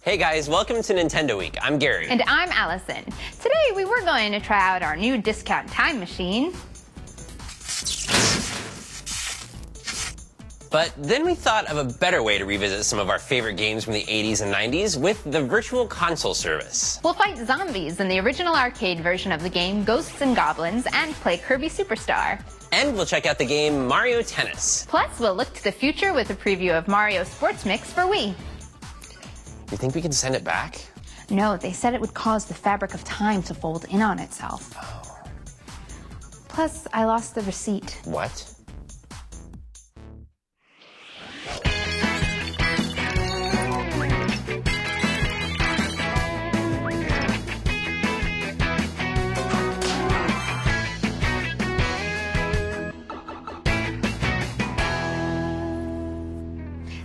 Hey guys, welcome to Nintendo Week. I'm Gary. And I'm Allison. Today we were going to try out our new discount time machine. But then we thought of a better way to revisit some of our favorite games from the 80s and 90s with the Virtual Console service. We'll fight zombies in the original arcade version of the game Ghosts and Goblins and play Kirby Superstar. And we'll check out the game Mario Tennis. Plus, we'll look to the future with a preview of Mario Sports Mix for Wii. You think we can send it back? No, they said it would cause the fabric of time to fold in on itself. Oh. Plus, I lost the receipt. What?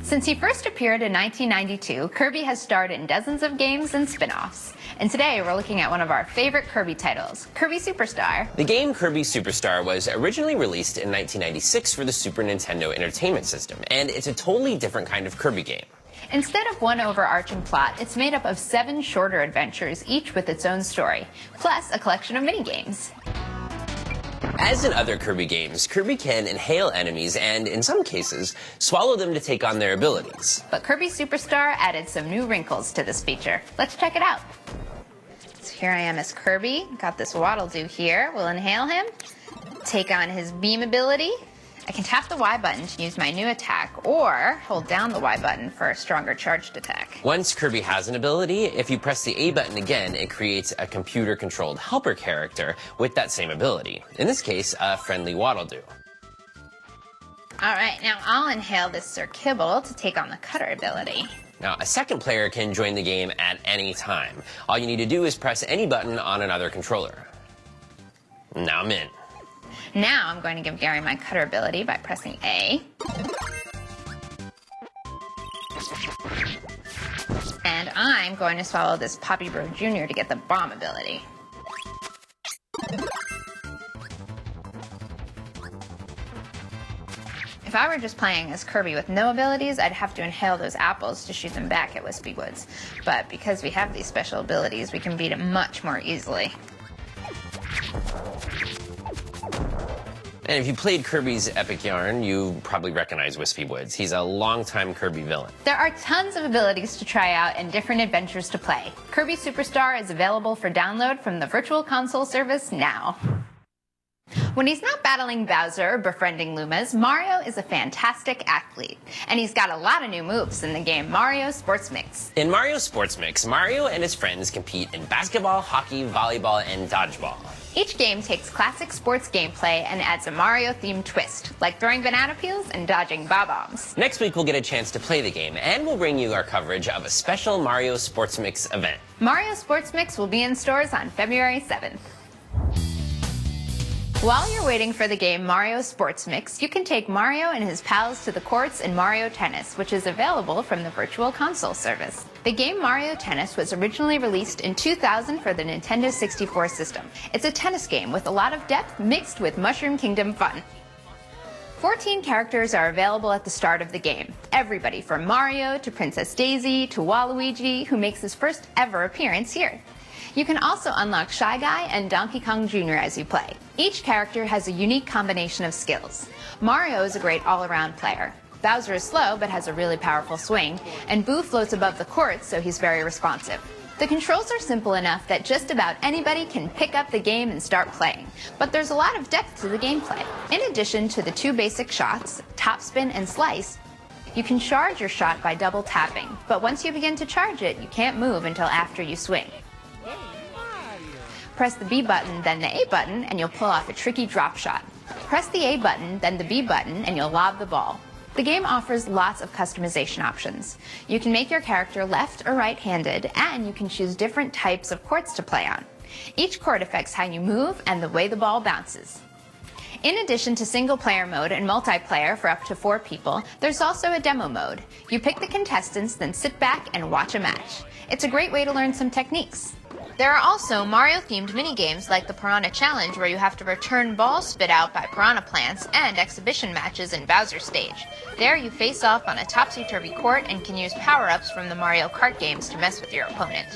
Since he first appeared in 1992, Kirby has starred in dozens of games and spin-offs. And today we're looking at one of our favorite Kirby titles, Kirby Superstar. The game Kirby Superstar was originally released in 1996 for the Super Nintendo Entertainment System, and it's a totally different kind of Kirby game. Instead of one overarching plot, it's made up of 7 shorter adventures, each with its own story, plus a collection of minigames. As in other Kirby games, Kirby can inhale enemies and, in some cases, swallow them to take on their abilities. But Kirby Superstar added some new wrinkles to this feature. Let's check it out. So here I am as Kirby. Got this waddle-doo here. We'll inhale him, take on his beam ability. I can tap the Y button to use my new attack, or hold down the Y button for a stronger charged attack. Once Kirby has an ability, if you press the A button again, it creates a computer-controlled helper character with that same ability. In this case, a friendly Waddle-Doo. Alright, now I'll inhale this Sir Kibble to take on the cutter ability. Now, a second player can join the game at any time. All you need to do is press any button on another controller. Now I'm in. Now I'm going to give Gary my cutter ability by pressing A. And I'm going to swallow this Poppy Bro Jr. to get the bomb ability. If I were just playing as Kirby with no abilities, I'd have to inhale those apples to shoot them back at Wispy Woods. But because we have these special abilities, we can beat it much more easily. And if you played Kirby's Epic Yarn, you probably recognize Wispy Woods. He's a longtime Kirby villain. There are tons of abilities to try out and different adventures to play. Kirby Superstar is available for download from the Virtual Console service now. When he's not battling Bowser or befriending Lumas, Mario is a fantastic athlete. And he's got a lot of new moves in the game Mario Sports Mix. In Mario Sports Mix, Mario and his friends compete in basketball, hockey, volleyball, and dodgeball. Each game takes classic sports gameplay and adds a Mario-themed twist, like throwing banana peels and dodging bob-ombs. Next week, we'll get a chance to play the game, and we'll bring you our coverage of a special Mario Sports Mix event. Mario Sports Mix will be in stores on February 7th. While you're waiting for the game Mario Sports Mix, you can take Mario and his pals to the courts in Mario Tennis, which is available from the Virtual Console service. The game Mario Tennis was originally released in 2000 for the Nintendo 64 system. It's a tennis game with a lot of depth mixed with Mushroom Kingdom fun. 14 characters are available at the start of the game. Everybody from Mario to Princess Daisy to Waluigi, who makes his first ever appearance here. You can also unlock Shy Guy and Donkey Kong Jr. as you play. Each character has a unique combination of skills. Mario is a great all-around player. Bowser is slow but has a really powerful swing, and Boo floats above the court, so he's very responsive. The controls are simple enough that just about anybody can pick up the game and start playing, but there's a lot of depth to the gameplay. In addition to the 2 basic shots, topspin and slice, you can charge your shot by double tapping, but once you begin to charge it, you can't move until after you swing. Press the B button, then the A button, and you'll pull off a tricky drop shot. Press the A button, then the B button, and you'll lob the ball. The game offers lots of customization options. You can make your character left or right-handed, and you can choose different types of courts to play on. Each court affects how you move and the way the ball bounces. In addition to single-player mode and multiplayer for up to 4 people, there's also a demo mode. You pick the contestants, then sit back and watch a match. It's a great way to learn some techniques. There are also Mario-themed minigames like the Piranha Challenge, where you have to return balls spit out by piranha plants, and exhibition matches in Bowser Stage. There you face off on a topsy-turvy court and can use power-ups from the Mario Kart games to mess with your opponent.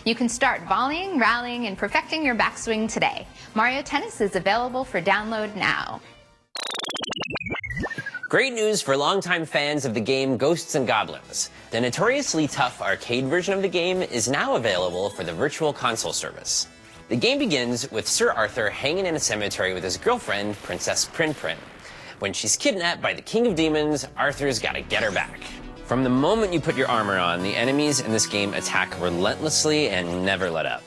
You can start volleying, rallying, and perfecting your backswing today. Mario Tennis is available for download now. Great news for longtime fans of the game Ghosts and Goblins. The notoriously tough arcade version of the game is now available for the Virtual Console service. The game begins with Sir Arthur hanging in a cemetery with his girlfriend, Princess Prin Prin. When she's kidnapped by the King of Demons, Arthur's gotta get her back. From the moment you put your armor on, the enemies in this game attack relentlessly and never let up.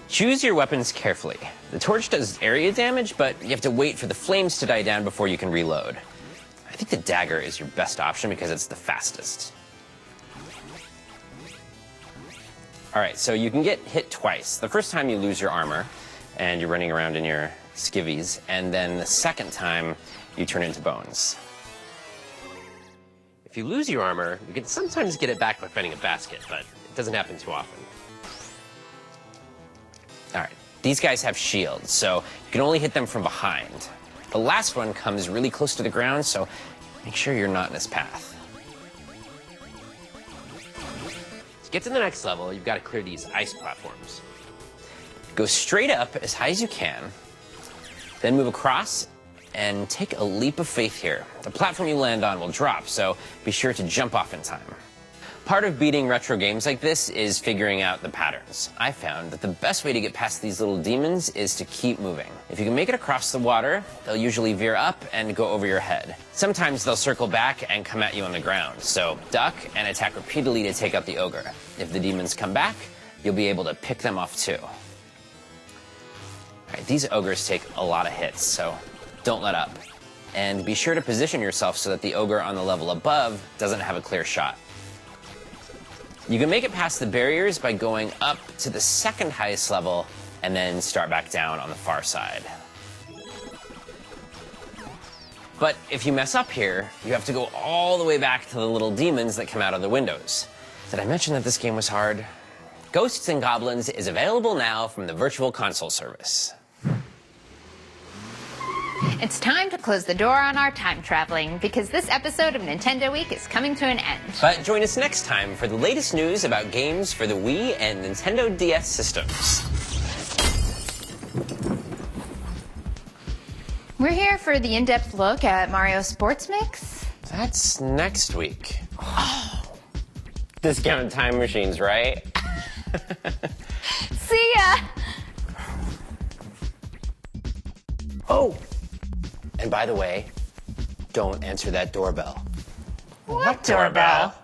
Choose your weapons carefully. The torch does area damage, but you have to wait for the flames to die down before you can reload. I think the dagger is your best option because it's the fastest. Alright, so you can get hit twice. The first time you lose your armor, and you're running around in your skivvies, and then the second time you turn into bones. If you lose your armor, you can sometimes get it back by fighting a basket, but it doesn't happen too often. Alright, these guys have shields, so you can only hit them from behind. The last one comes really close to the ground, so make sure you're not in his path. To get to the next level, you've got to clear these ice platforms. Go straight up as high as you can, then move across and take a leap of faith here. The platform you land on will drop, so be sure to jump off in time. Part of beating retro games like this is figuring out the patterns. I found that the best way to get past these little demons is to keep moving. If you can make it across the water, they'll usually veer up and go over your head. Sometimes they'll circle back and come at you on the ground, so duck and attack repeatedly to take out the ogre. If the demons come back, you'll be able to pick them off too. All right, these ogres take a lot of hits, so don't let up. And be sure to position yourself so that the ogre on the level above doesn't have a clear shot. You can make it past the barriers by going up to the second highest level and then start back down on the far side. But if you mess up here, you have to go all the way back to the little demons that come out of the windows. Did I mention that this game was hard? Ghosts and Goblins is available now from the Virtual Console service. It's time to close the door on our time traveling, because this episode of Nintendo Week is coming to an end. But join us next time for the latest news about games for the Wii and Nintendo DS systems. We're here for the in-depth look at Mario Sports Mix. That's next week. Oh. Discounted time machines, right? See ya! Oh! And by the way, don't answer that doorbell. What doorbell?